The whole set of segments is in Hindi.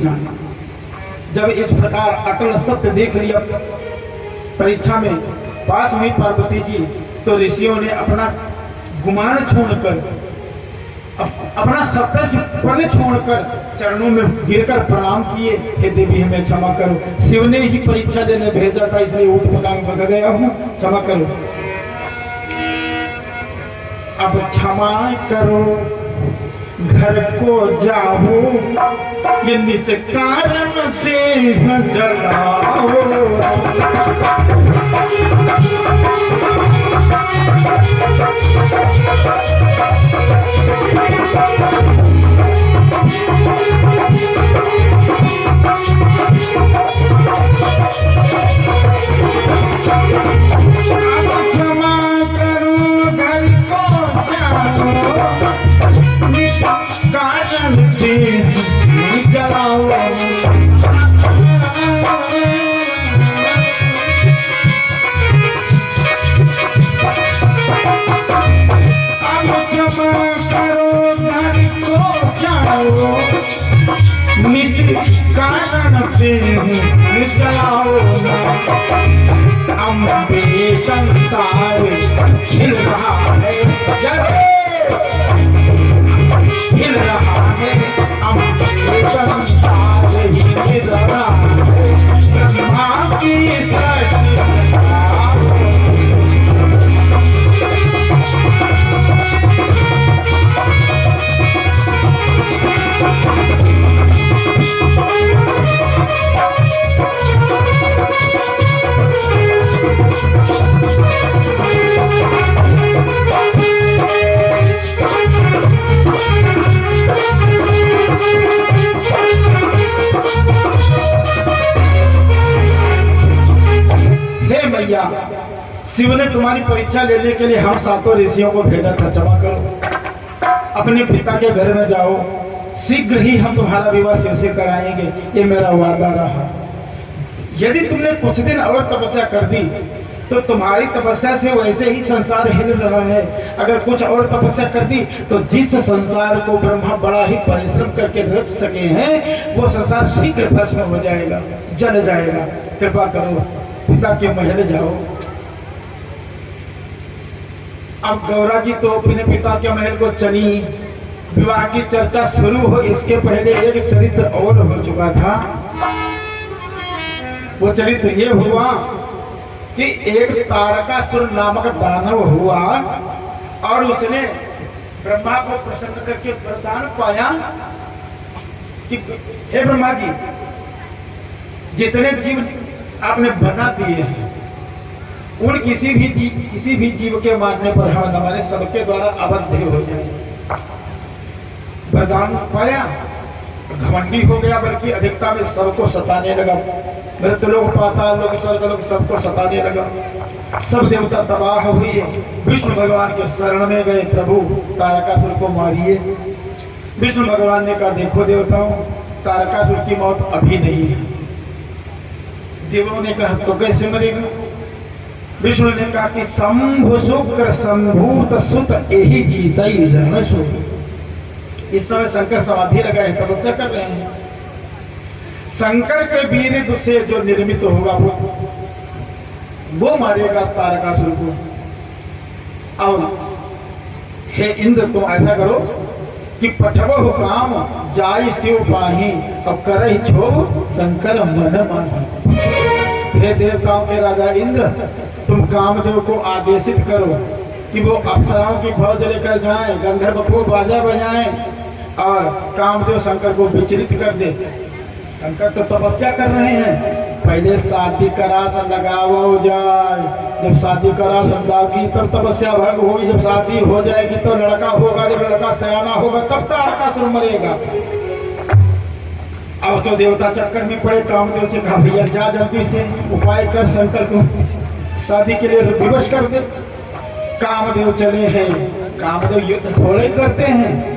जाना। जब इस प्रकार अटल सत्य देख लिया, परीक्षा में पास हुई पार्वती जी, तो ऋषियों ने अपना गुमान छोड़कर, अपना सप्तर्षि छोड़कर चरणों में गिरकर प्रणाम किए। हे देवी हमें क्षमा करो, शिव ने ही परीक्षा देने भेजा था, इसलिए ऊट पटांग भग गया हूँ, क्षमा करो। अब क्षमा करो, घर को जाओ, ये निष्कारण देह जलाओ। कारण से चलाओ, अम्बे संसार हिल रहा है, हिल रहा है, अम्बे संसार हिल रहा है, ब्रह्मा की सृष्टि। शिव ने तुम्हारी परीक्षा लेने के लिए हम सातों ऋषियों को भेजा था, क्षमा करो। अपने पिता के घर में जाओ, शीघ्र ही हम तुम्हारा विवाह शिव से कराएंगे, ये मेरा वादा रहा। यदि तुमने कुछ दिन और तपस्या कर दी तो तुम्हारी तपस्या से वैसे ही संसार हिल रहा है। अगर कुछ और तपस्या कर दी तो जिस संसार को ब्रह्मा बड़ा ही परिश्रम करके रच सके हैं, वो संसार शीघ्र भस्म हो जाएगा, जल जाएगा। कृपा करो, पिता के महल जाओ। अब गौरा जी तो अपने पिता के महल को चली। विवाह की चर्चा शुरू हो इसके पहले एक चरित्र और हो चुका था। वो चरित्र ये हुआ कि एक तारकासुर नामक दानव हुआ और उसने ब्रह्मा को प्रसन्न करके वरदान पाया कि हे ब्रह्मा जी, जितने जीव आपने बना दिए हैं, उन किसी भी जीव के मारने पर हम हमारे सबके द्वारा अवध्य हो जाए। वरदान पाया, घमंडी हो गया, बल्कि अधिकता में सबको सताने लगा। मृतलोक, पाताल लोक, स्वर्ग लोक सबको सताने लगा। सब देवता तबाह हुए, विष्णु भगवान के शरण में गए, प्रभु तारकासुर को मारिए। विष्णु भगवान ने कहा, देखो देवताओं, तारकासुर की मौत अभी नहीं है। देवों ने कहा, तो कैसे मरेगा? विष्णु ने कहा कि शंभु शुक्र संभूत सुत यही जीतई रणसु। इस समय शंकर समाधि लगाए, तपस्या कर रहे हैं। शंकर के वीर से जो निर्मित होगा वो मारेगा तारकासुर को। अब हे इंद्र, तुम ऐसा करो कि पठवहु काम जाय शिव पाही, अब करहि क्षोभ शंकर मन माही। हे देवताओं के राजा इंद्र, तुम कामदेव को आदेशित करो कि वो अप्सराओं की फौज लेकर जाएं, गंधर्व को बाजा बजाएं और कामदेव शंकर को विचलित कर दे। शंकर तो तपस्या कर रहे हैं, पहले शादी करा सन लगाओ जाए। जब शादी करा सन लागी तब तपस्या भंग होगी। जब शादी हो जाएगी तो लड़का होगा, जब लड़का सयाना होगा तब तारकासुर मरेगा। अब तो देवता चक्कर में पड़े, कामदेव से कहा, भैया जा जल्दी से उपाय कर, शंकर को शादी के लिए विवश कर दे। कामदेव चले हैं। कामदेव युद्ध थोड़े करते हैं।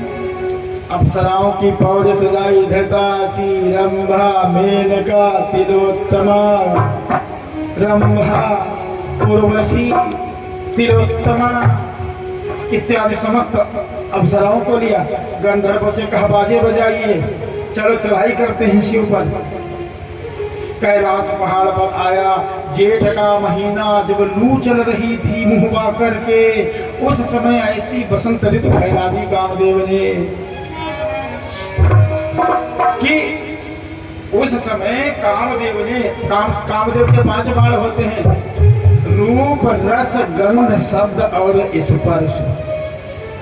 अप्सराओं की फौज सजाई, धृताची, रंभा, मेनका, तिलोत्तमा, रंभा, उर्वशी, तिलोत्तमा इत्यादि समस्त अप्सराओं को लिया। गंधर्वों से कहा, बाजे बजाइए। चलो चढ़ाई करते हैं शिव पर। कैलाश पहाड़ पर आया, जेठ का महीना, जब लू चल रही थी मुहवा करके, उस समय ऐसी बसंत ऋतु फैला दी कामदेव ने कि उस समय कामदेव के 5 बाण होते हैं, रूप रस गंध शब्द और स्पर्श।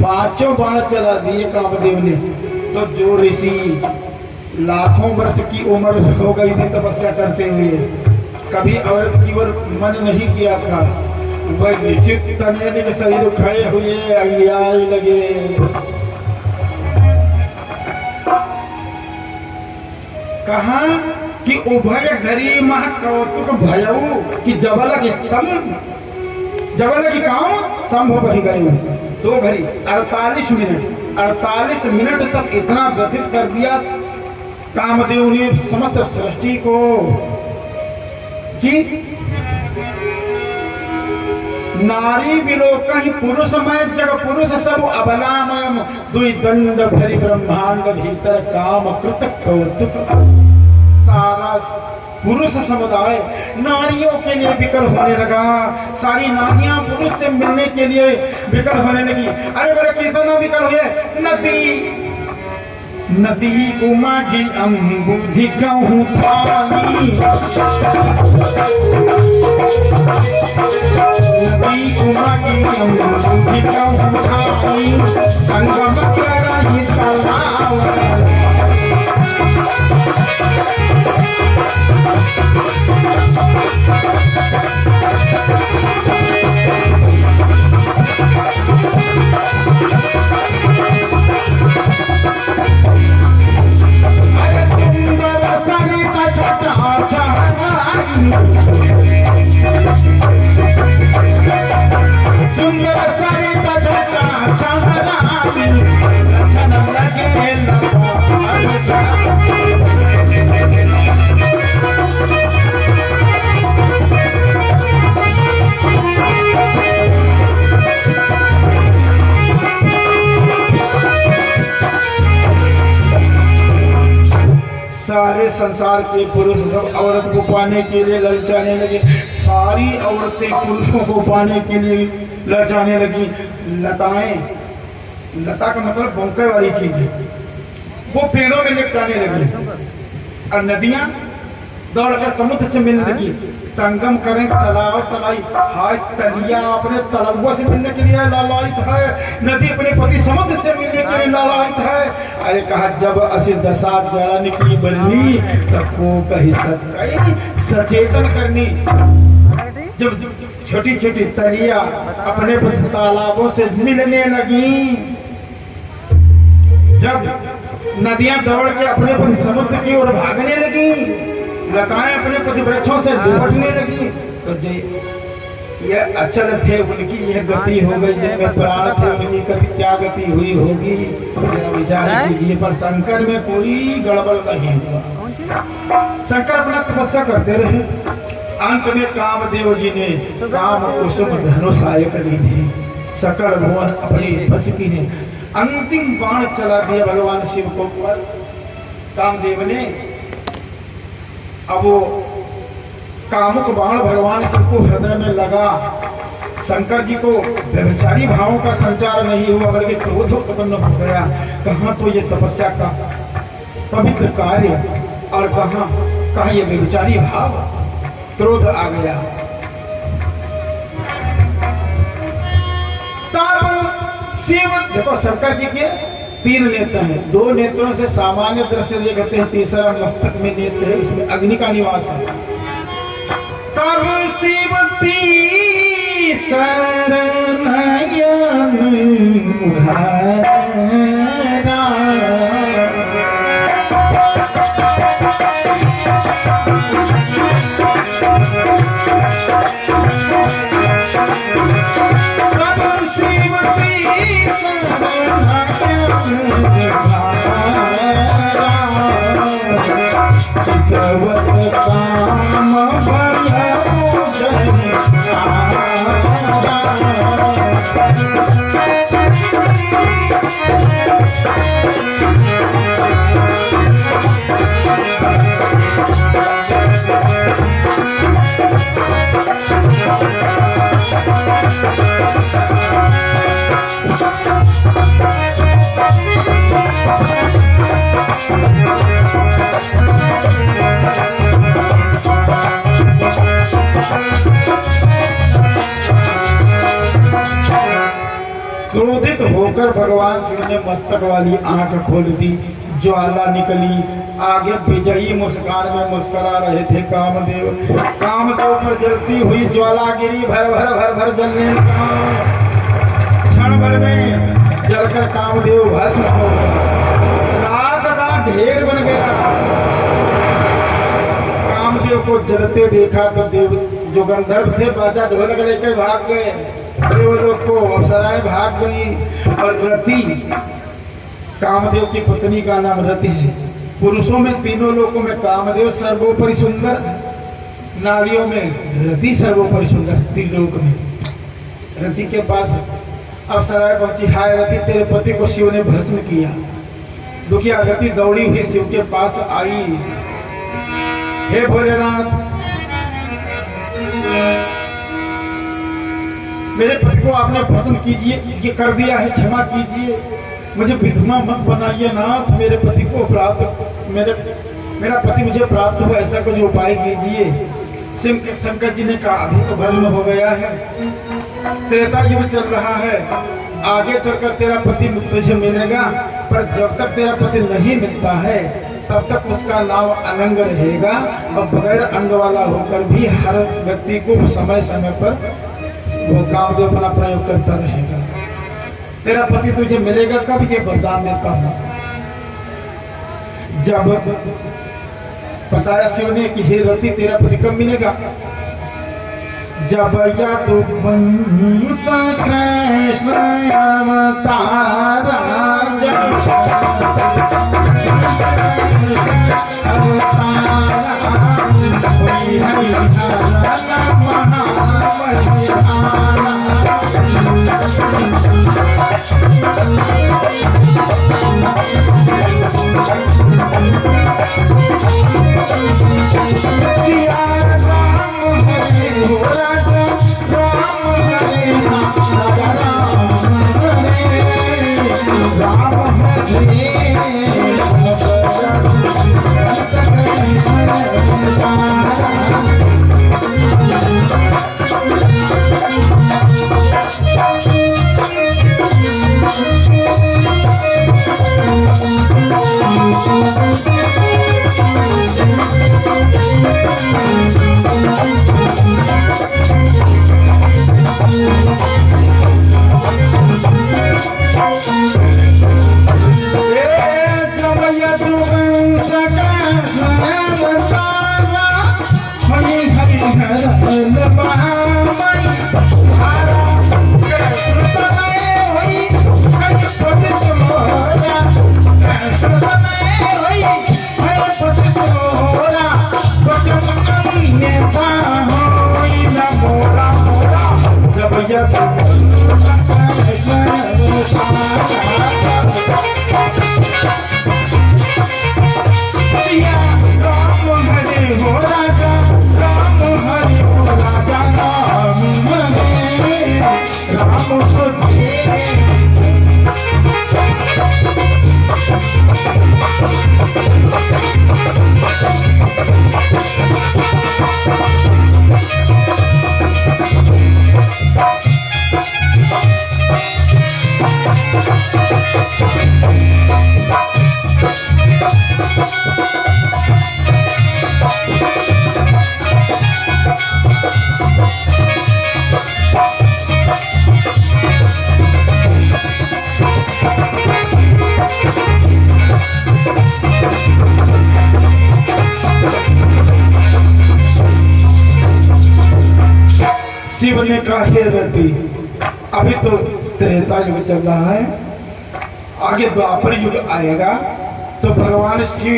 5 बाण चला दिए कामदेव ने। तो जो ऋषि लाखों वर्ष की उम्र हो गई थी तपस्या करते हुए, कभी औरत की ओर मन नहीं किया था, वह निश्चित तने के शरीर खड़े हुए अग्नियाई लगे। कहा कि उभय घरी मह कौतुक भयऊ कि जबल की काम संभव ही गई। 2 घड़ी 48 मिनट तक इतना व्यथित कर दिया कामदेव ने समस्त सृष्टि को कि नारी विलोक ही पुरुषमय जग पुरुष सब अबलामय दुई दंड भरी ब्रह्मांड भीतर काम कृत कौतुक। सारा पुरुष समुदाय नारियों के लिए विकल होने लगा। सारी नारियां पुरुष से मिलने के लिए विकल होने लगी। अरे बड़े कितना विकल हुए। नदी उमा की अम्बुधि कहूँ थाली, नदी उमा की अम्बुधि कहूँ थाली, संगम करहि तलाव। सारे संसार के पुरुष सब औरत को पाने के लिए ललचाने लगे। सारी औरतें पुरुषों को पाने के लिए ललचाने लगी। लताएं, लता का मतलब भौंके वाली चीज है, वो पेड़ों में लिपटाने लगी। और नदियां दौड़कर समुद्र से मिलने लगी। संगम करें तालाब तलाई, हाय तलिया अपने तलबों से मिलने के लिए लालायित है, नदी अपने पति समुद्र से मिलने के लिए लालायित है। अरे कहा जब असी दशा जलन की बनी तब को कही सचेतन करनी। जब छोटी छोटी तलिया अपने तालाबों से मिलने लगी, जब नदियां दौड़ के अपने समुद्र की ओर भागने लगी, लताएं अपने प्रतिवृक्षों से लौटने लगी, तो ये अचल थे उनकी यह गति हो गई। जिनमें प्राण थे उनकी गति क्या गति हुई होगी, विचार कीजिए। पर शंकर में कोई गड़बड़ नहीं हुआ। शंकर अपना तपस्या करते रहे। अंत में कामदेव जी ने काम कुसुम धनुष आयक दी, सकल भुवन अपनी बस की ने अंतिम बाण चला दिया भगवान शिव को ऊपर। कामदेव ने अब वो कामुक बाण भगवान शिव को हृदय में लगा। शंकर जी को व्यभिचारी भावों का संचार नहीं हुआ, बल्कि क्रोध उत्पन्न हो गया। कहाँ तो ये तपस्या का पवित्र कार्य और कहाँ ये व्यभिचारी भाव, क्रोध आ गया। तब शिव देखो, शंकर जी के 3 नेत्र हैं। 2 नेत्रों से सामान्य दृश्य देखते हैं, तीसरा मस्तक में नेत्र है, उसमें अग्नि का निवास है। तब शिव तीसर नयन उघारा, सुनकर भगवान शिव ने मस्तक वाली आंख खोल दी, ज्वाला निकली, आगे विजयी मुस्कान में मुस्करा रहे थे कामदेव। कामदेव पर जलती हुई ज्वाला गिरी, भर भर भर भर जलने लगा। क्षण भर में जलकर कामदेव भस्म हो गया, राख का ढेर बन गया। कामदेव को जलते देखा तो देव जो गंधर्व थे बाजा ढोलक लेकर भाग गए, देवलोक को अप्सराएं भाग गई। और रति, कामदेव की पत्नी का नाम रति है। पुरुषों में तीनों लोकों में कामदेव सर्वोपरि सुंदर, नारियों में रति सर्वोपरि सुंदर। त्रिलोक में रति के पास अप्सराएं पहुंची, हाय रति तेरे पति को शिव ने भस्म किया। दुखिया रति दौड़ी हुई शिव के पास आई, हे भोलेनाथ, मेरे पति को आपने भस्म कीजिए, ये कर दिया है, क्षमा कीजिए, मुझे विधवा मत बनाइए नाथ। मेरे पति को प्राप्त, मेरा पति मुझे प्राप्त हो, ऐसा कुछ उपाय कीजिए। शंकर जी ने कहा अभी तो भस्म हो गया है, त्रेता युग चल रहा है, आगे चलकर तेरा पति तुझे मिलेगा, पर जब तक तेरा पति नहीं मिलता है तब तक उसका नाम अनंग रहेगा। और बगैर अंग वाला होकर भी हर व्यक्ति को समय समय पर वो कामदेव अपना प्रयोग करता रहेगा। तेरा पति तुझे मिलेगा कब, ये वरदान देता हूं। जब बताया शिव ने कि हे रति तेरा पति कब मिलेगा, जब यदुवंश कृष्ण अवतारा, शिव ने कहा हे रति, अभी तो त्रेता युग चल रहा है, आगे द्वापर युग आएगा तो भगवान श्री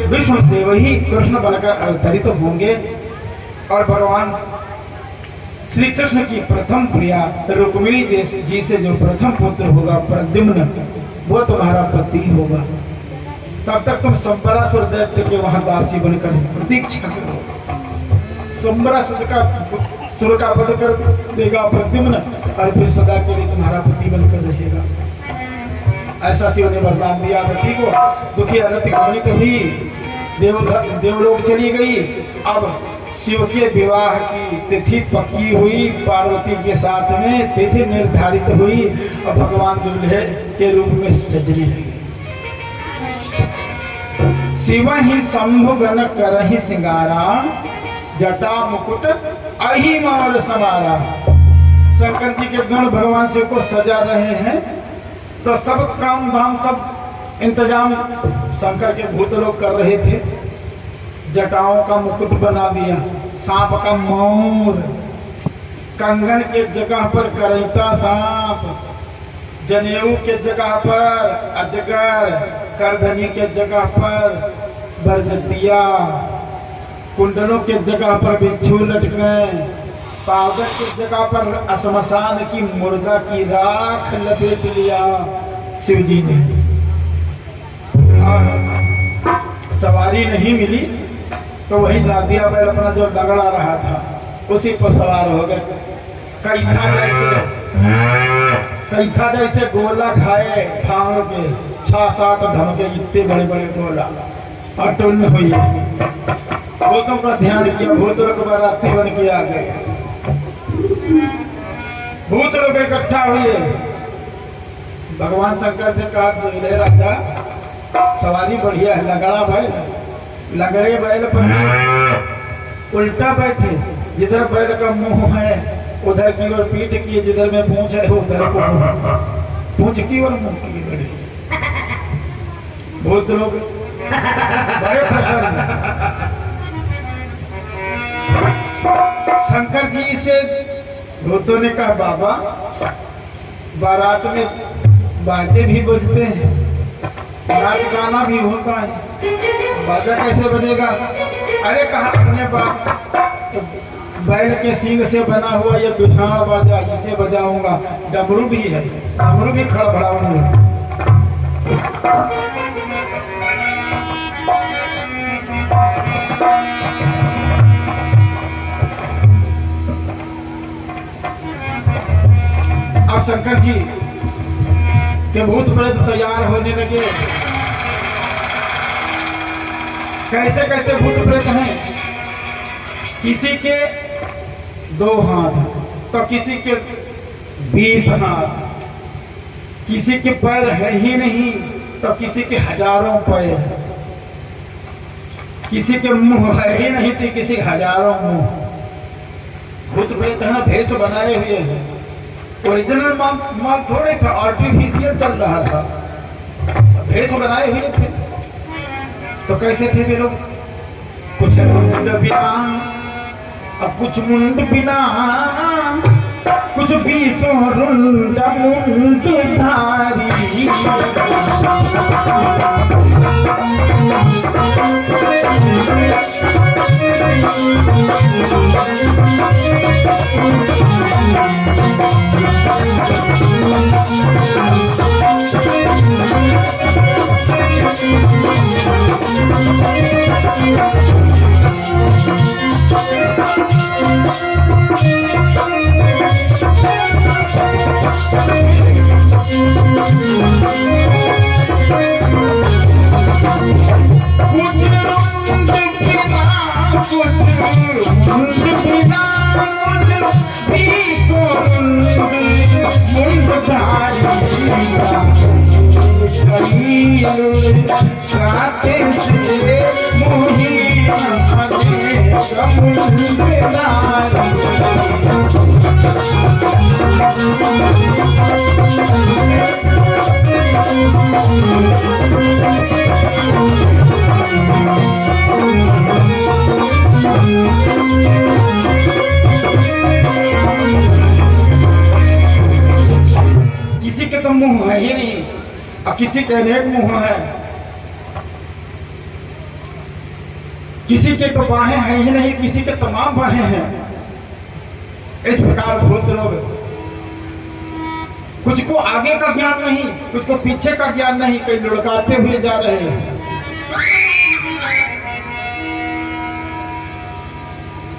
विष्णु देव ही कृष्ण बनकर अवतरित होंगे। और भगवान श्री कृष्ण की प्रथम प्रिया रुक्मिणी जी से जो प्रथम पुत्र होगा प्रद्युम्न, वो तुम्हारा पति होगा। तब तक तुम संबरासुर दैत्य के वहां दासी बनकर प्रतीक्षा करो। संबरासुर का वध कर देगा प्रद्युम्न, और फिर सदा के लिए तुम्हारा पति बनकर रहेगा। ऐसा शिव ने वरदान दिया रति को। दुखी रति गणित हुई, देवलोक चली गई। अब शिव के विवाह की तिथि पक्की हुई, पार्वती के साथ में तिथि निर्धारित हुई और भगवान दूल्हे के रूप में सजने लगे। शिव ही शंभु गण करहि सिंगारा, जटा मुकुट अहि मौल समारा। शंकर जी के गण भगवान शिव को सजा रहे हैं, तो सब काम धाम सब इंतजाम शंकर के भूत लोग कर रहे थे। जटाओं का मुकुट बना दिया, सांप का मोर, कंगन के जगह पर करैता सांप, जनेऊ के जगह पर अजगर, करधनी के जगह पर बरगदिया, कुंडलों के जगह पर बिच्छू लटके, पाउडर की जगह पर श्मशान की मुर्गा की राख लपेट लिया शिव जी ने। और सवारी नहीं मिली तो वही नादिया बैल अपना जो लगड़ा रहा था उसी पर सवार हो गए। कैथा जैसे गोला खाए फाड़ के 6-7 धमके, इतने बड़े बड़े गोला और टुन्न हुई। भूतों का ध्यान किया, भूत लोग बाराती बन के आ गए। भूत लोग इकट्ठा हुए, भगवान शंकर से कहा दूल्हे राजा सवारी बढ़िया है, लगड़ा बैल, लगड़े बैल पर उल्टा बैठे, जिधर बैल का मुंह है उधर की ओर पीठ की, जिधर में पूंछ है उधर को पूंछ की और मुंह की गड़ी। भूत लोग बड़े प्रसन्न। शंकर जी से भूतों ने कहा बाबा बारात में बाजे भी बजते हैं, नाच गाना भी होता है, बाजा कैसे बजेगा? अरे कहा अपने पास बैल के सींग से बना हुआ ये बिछाना बाजा, इसे बजाऊंगा। डमरू भी है, डमरू भी खड़खड़ाऊंगा। अब शंकर जी के भूत प्रेत तैयार होने लगे। कैसे कैसे भूत प्रेत हैं? किसी के 2 हाथ तो किसी के 20 हाथ, किसी के पैर है ही नहीं तो किसी के हजारों पैर, किसी के मुंह है ही नहीं तो किसी के हजारों मुंह। भूत प्रेत है ना, भेष बनाए हुए हैं। ओरिजिनल माल थोड़े था, आर्टिफिशियल चल रहा था, भेष बनाए हुए थे। तो कैसे थे वे लोग? कुछ मुंड बिना, अब कुछ मुंड बिना, कुछ 20 रुंड मुंड धारी। किसी के तो मुंह है ही नहीं और किसी के अनेक मुंह है, किसी के तो बाहें हैं ही नहीं, किसी के तमाम बाहें हैं। इस प्रकार भूत लोग, कुछ को आगे का ज्ञान नहीं, कुछ को पीछे का ज्ञान नहीं, कई लुढ़काते हुए जा रहे हैं।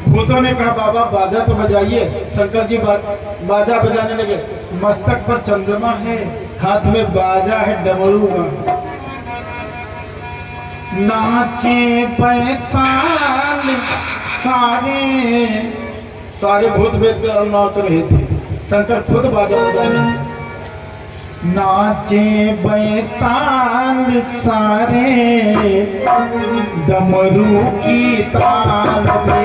भूतों ने कहा बाबा बाजा तो बजाइए। शंकर जी बाजा बजाने लगे। मस्तक पर चंद्रमा है, हाथ में बाजा है डमरू का। नाचे पैताल सारे सारे भूत वेद पे नाच रहे थे। शंकर खुद बाजा बजाने नाचे बैताल सारे डमरू की ताल पे।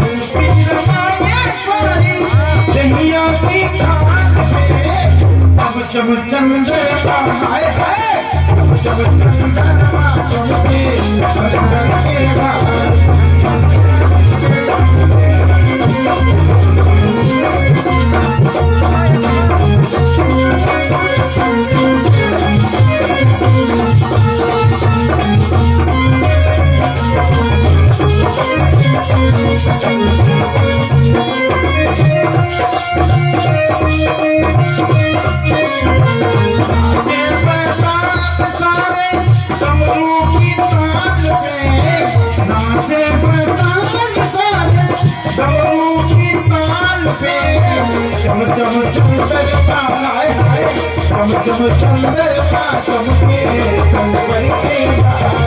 Hey! चम चंद्रमा हाय हाय चम चम चंद्रमा चमके अंबर के बाहर चम चंद्रमा हाय हाय चम चम चंद्रमा चमके अंबर के बाहर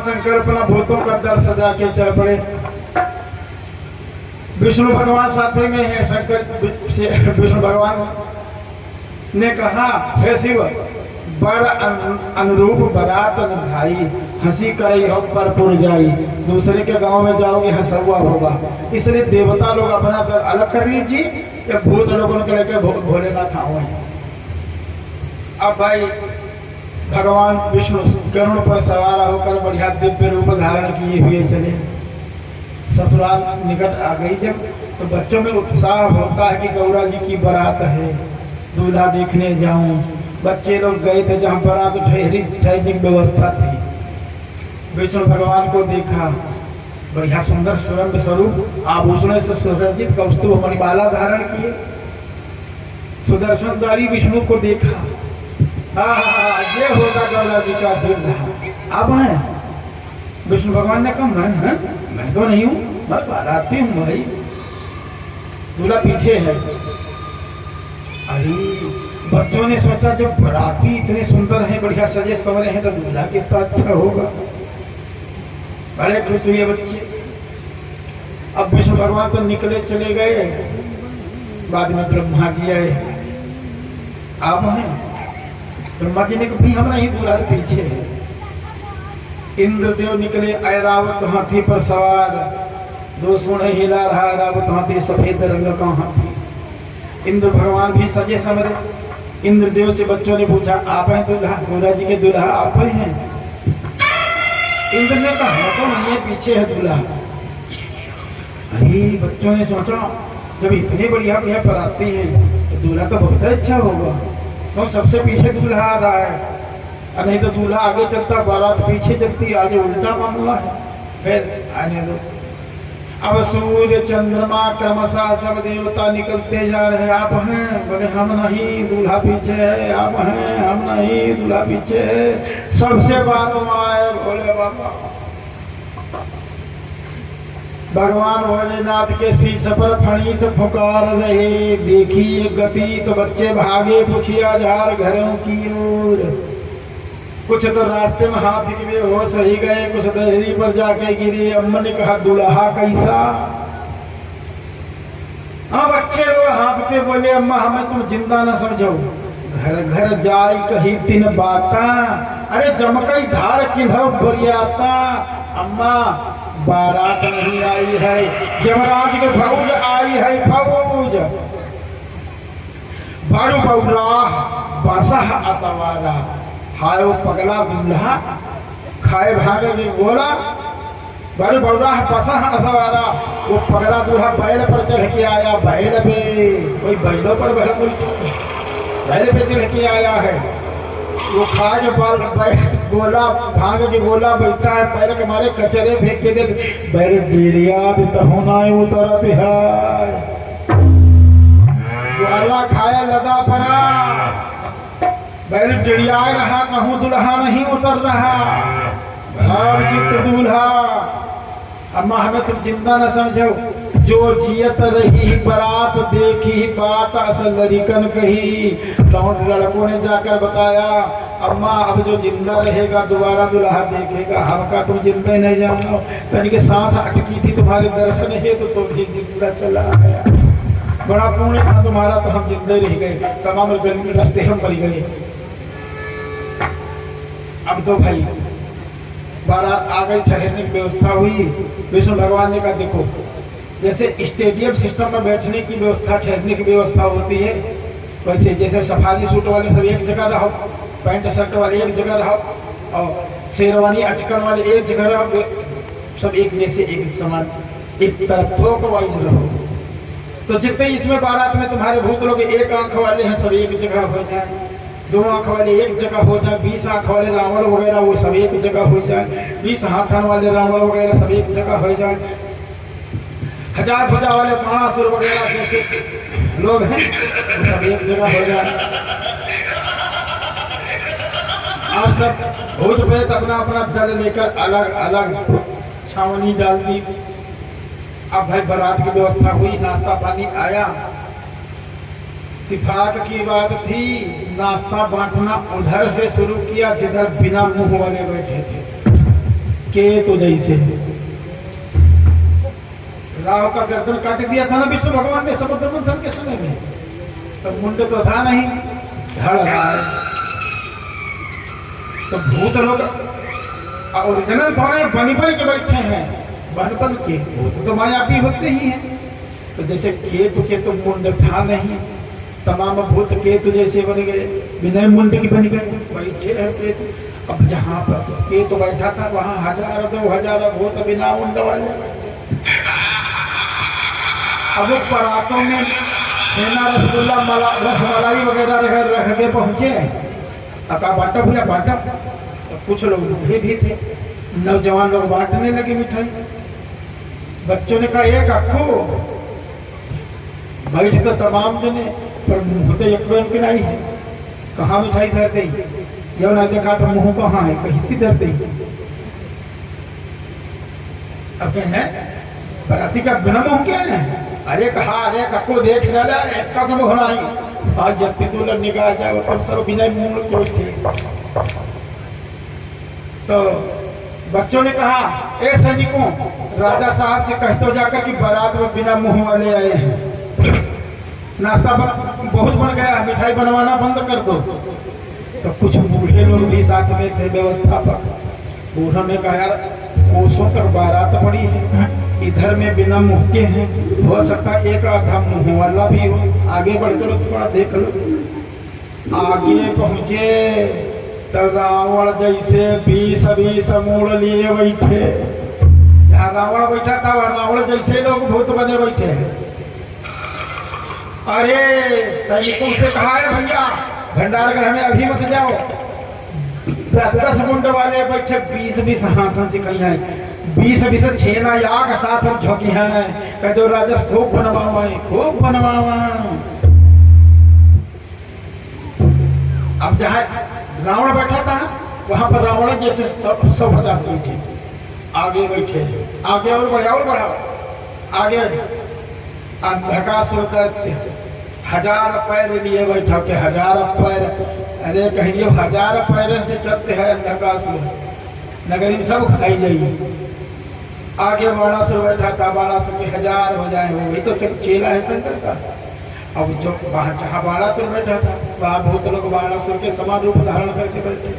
संकल्पना भूतों का दर सजा के चल पड़े। विष्णु भगवान साथी में है। शंकर विष्णु भगवान ने कहा, हे शिव, बर अनुरूप बरात भाई, हंसी करई हो पर पुर जाई, दूसरे के गांव में जाओगे हंसुआ होगा। इसलिए देवता लोग अपना दर अलग कर लीजिए, भूत लोगों के लेकर भोलेनाथ आओ। अब भाई भगवान विष्णु गरुड़ पर सवार होकर बढ़िया दिव्य रूप धारण किए हुए चले। ससुराल निकट आ गई जब तो बच्चों में उत्साह होता है कि गौरा जी की बारात है, दूल्हा देखने जाऊं। बच्चे लोग गए थे जहाँ बारात ठहरने की व्यवस्था थी। विष्णु भगवान को देखा, बढ़िया सुंदर स्वयं स्वरूप आभूषण से सुसज्जित कौस्तुभ मणिमाला धारण किए, सुदर्शनधारी विष्णु को देखा। ये होगा गौरा जी का दूल्हा। अब है विष्णु भगवान ने कहा मैं तो नहीं हूँ, मैं बाराती हूँ भाई, दूल्हा पीछे है। अरे बच्चों ने सोचा जब बाराती इतने सुंदर हैं, बढ़िया सजे सवरे हैं, तो दूल्हा कितना अच्छा होगा। बड़े खुश हुए बच्चे। अब विष्णु भगवान तो निकले चले गए, बाद में ब्रह्मा जी आए। आप हैं ब्रह्मा जी ने कहा भी हम नहीं, दूल्हा पीछे है। इंद्रदेव निकले, ऐरावत हाथी पर सवार, दो सूढ़ हिला रहा ऐरावत हाथी, सफेद रंग का हाथी। इंद्र भगवान भी सजे समरे। इंद्रदेव से बच्चों ने पूछा आप हैं दूल्हा, गौरा जी के दूल्हा आप ही हैं? इंद्र ने कहा तो नहीं है, पीछे है दूल्हा। अरे बच्चों ने सोचा जब इतने बढ़िया बढ़िया बराती हैं तो दूल्हा तो बहुत अच्छा होगा, तो सबसे पीछे दूल्हा आ रहा है। नहीं तो दूल्हा आगे चलता, बारात पीछे चलती, आगे उल्टा मामला है। फिर आने दो। अब सूर्य चंद्रमा क्रमशः सब देवता निकलते जा रहे। आप हैं? बोले हम नहीं, दूल्हा पीछे है। आप हैं? हम नहीं, दूल्हा पीछे है। सबसे बात आए भोले बाबा। भगवान भोलेनाथ के शीश पर फणीस फुकार रहे, देखिए गति तो बच्चे भागे पुछिया झार घरों की ओर। कुछ तो रास्ते में हाथ गिरे हो सही गए, कुछ दहरी पर जाके गिरे। अम्मा ने कहा दूल्हा कैसा? हाँ बच्चे लोग हाँफते बोले अम्मा हमें तुम जिंदा न समझो, घर घर जाई कही तीन बाता, अरे जमकई धार किधर बरियाता। अम्मा बारात नहीं आई है, यमराज के फौज आई है, फौज बड़ू बौरा बसह असवारा। हाय वो पगला दूल्हा खाए भागे भी बोला, बड़ू बौरा बसह असवारा। वो पगला दूल्हा बैल पर चढ़ के आया, बैल पे कोई बैलों पर बैल पे चढ़ के आया है। वो खा के गोला भाग के गोला बैठा है, पैर के मारे कचरे फेंक के दे बैर डेरिया होना उतरत है। गोला खाया लदा पड़ा, बैर डेरिया रहा, कहूँ दुल्हा नहीं उतर रहा। चित्त दूल्हा अम्मा हमें तुम जिंदा न समझो, जो जियत रही बारात देखी बात असल लड़िकन कही। लौंड लड़कों ने जाकर बताया अम्मा अब जो जिंदा रहेगा दोबारा दुल्हा देखेगा, हमका तुम जिंदा नहीं जानो। यानी कि सांस अटकी थी तुम्हारे दर्शन है तो भी जिंदा चला आया। बड़ा पुण्य था तुम्हारा, तो हम जिंदा रह गए, तमाम गर्मी रास्ते हम मर गए। अब तो भाई बारात आ गई, ठहरने की व्यवस्था हुई। विष्णु भगवान ने कहा देखो जैसे स्टेडियम सिस्टम में बैठने की व्यवस्था, ठहरने की व्यवस्था होती है, वैसे जैसे सफारी सूट वाले सब एक जगह रहो, पैंट शर्ट वाले एक जगह रहो, और शेरवानी अचकन वाले एक जगह रहो, सब एक जैसे एक समान एक तरफ वाइज रहो। तो जितने इसमें बारात में तुम्हारे भूत लोग एक आंख वाले हैं सब एक जगह हो जाए, दो आंख वाले एक जगह हो जाए, 20 आंख वाले रावण वगैरह वो सब एक जगह हो जाए, 20 हाथन वाले रावण वगैरह सब एक जगह हो जाए, 1000 भुजा वाले बाणासुर वगैरह जैसे लोग हैं वो सब एक जगह हो जाए। आप सब भूत प्रेत अपना अपना दल लेकर अलग अलग छावनी डाल दी। अब भाई बारात की व्यवस्था हुई, नाश्ता पानी आया। इत्तेफाक की बात थी, नाश्ता बांटना उधर से शुरू किया जिधर बिना मुंह वाले बैठे थे, केतु जैसे। राव का गर्दन काट दिया था ना विष्णु भगवान ने समुद्र मंथन के समय में, तो मुंड तो था नहीं, धड़ रहा है। तो भूत लोग ओरिजिनल थोड़े बनीपन के बैठे हैं, बनपन के भूत तो मायावी होते ही हैं। तो जैसे केतु के तो मुंड था नहीं, तमाम भूत केतु जैसे बन गए, बिना मुंड की बन गए, बैठे हैं केतु। अब जहाँ पर केतु बैठा था वहाँ 1000 2000 भूत बिना मुंड वाले। अब वो परातों में छेना रसगुल्ला रसमलाई वगैरह रख के पहुंचे। अका बांटा भैया बांटा। तो कुछ लोग बूढ़े भी थे, नौजवान लोग बांटने लगे मिठाई। बच्चों ने कहा एक अक्खो बैठ तो तमाम जने पर मुंह तो एक बेन के नहीं है, कहाँ मिठाई धरते यो ना देखा तो मुंह कहाँ है, कहीं सी धरते। अब है बराती का बिना मुंह क्या है? अरे कहा अरे कक्को देख डाला कब होना ही आज जब तो निकाह जाए और सब बिना मुंह कोई थे। तो बच्चों ने कहा ए सैनिकों, राजा साहब से कह तो जाकर कि बारात में बिना मुंह वाले आए हैं, नाश्ता बहुत बन गया, मिठाई बनवाना बंद कर दो। तो कुछ बूढ़े लोग भी साथ में थे व्यवस्थापक। बूढ़ा ने कहा यार कोसों तक बारात पड़ी है, इधर में बिना मुंह के हैं, हो सकता एक आधा मुंह वाला भी हो। आगे बढ़ चलो थोड़ा देख लो। आगे पहुंचे तो रावण जैसे 20 मूड़ लिए बैठे। जहाँ रावण बैठा था वह रावण जैसे लोग भूत बने बैठे हैं। अरे सैनिकों से कहा है भैया भंडार घर में अभी मत जाओ। 10 मुंड वाले बैठे 20 हाथों से कहीं है, 20 छेना याग साथ हम झोंकी है। कह दो राजस खूब बनवावा, खूब बनवावा। अब जहाँ रावण बैठा था वहां पर रावण जैसे 150 बैठे आगे बैठे, आगे और बढ़ा आगे अंधकासुर 1000 पैर लिए बैठा के 1000 पैर। अरे कहिए 1000 पैर से चलते हैं अंधकासुर, नगरी सब खाई जाइए। आगे बाणासुर बैठा था, बाणासुर में 1000 हो जाए, वो भी तो चेला है शंकर का। अब जो जहाँ बाणासुर बैठा था वहाँ बहुत लोग बाणासुर के समान रूप धारण करके बैठे।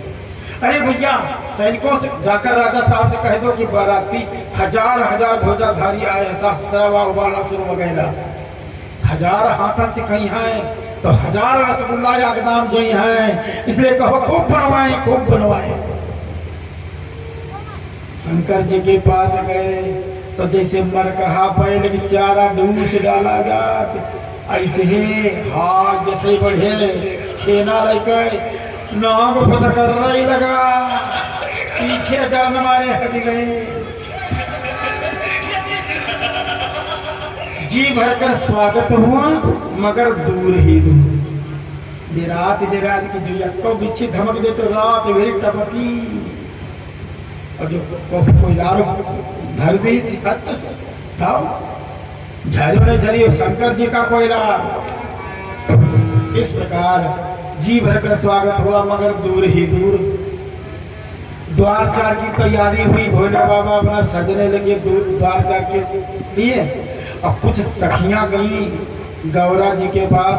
अरे भैया सैनिकों से जाकर राजा साहब से कह दो कि बाराती 1000 ध्वजाधारी आए, सहस्रवा बाणासुर वगैरह 1000 हाथन से कहीं है, तो 1000 रसगुल्ला यागदाम जई है, इसलिए कहो खूब बनवाए, खूब बनवाए। शंकर जी के पास गए तो जैसे मरकहा बैल की चारा ढूंढ डाला गया, ऐसे ही हाथ जैसे बढ़े छेना लेकर नाम फंस कर नहीं लगा, पीछे जान मारे हट गए। जी भरकर स्वागत हुआ मगर दूर ही दूर। देरात की जुलिया को बिच्छी धमक दे तो रात मेरी टपकी, और जो कोयलारो धर दी झाड़ू ने झरी शंकर जी का कोयला। इस प्रकार जी भरकर स्वागत हुआ मगर दूर ही दूर। द्वार चार की तैयारी हुई, भोले बाबा अपना सजने लगे द्वार चार के लिए। अब कुछ सखियां गई गौरा जी के पास,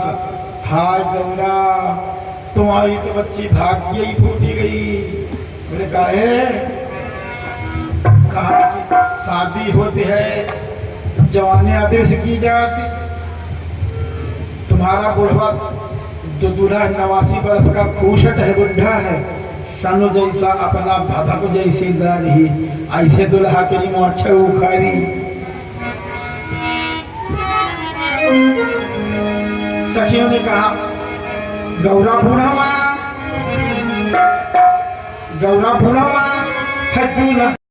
हाय गौरा तुम्हारी तो बच्ची भाग्य ही फूटी गई। मैंने कहा शादी होती है जवानी आदेश की जाती, तुम्हारा बुढ़वा जो दूल्हा 89 वर्ष का खूशट है, बुढ़ा है, सनु जैसा अपना भभक जैसी दाढ़ी, ऐसे दूल्हा के लिए अच्छा उखाड़ी। सखियों ने कहा गौरा बुढ़वा है दूल्हा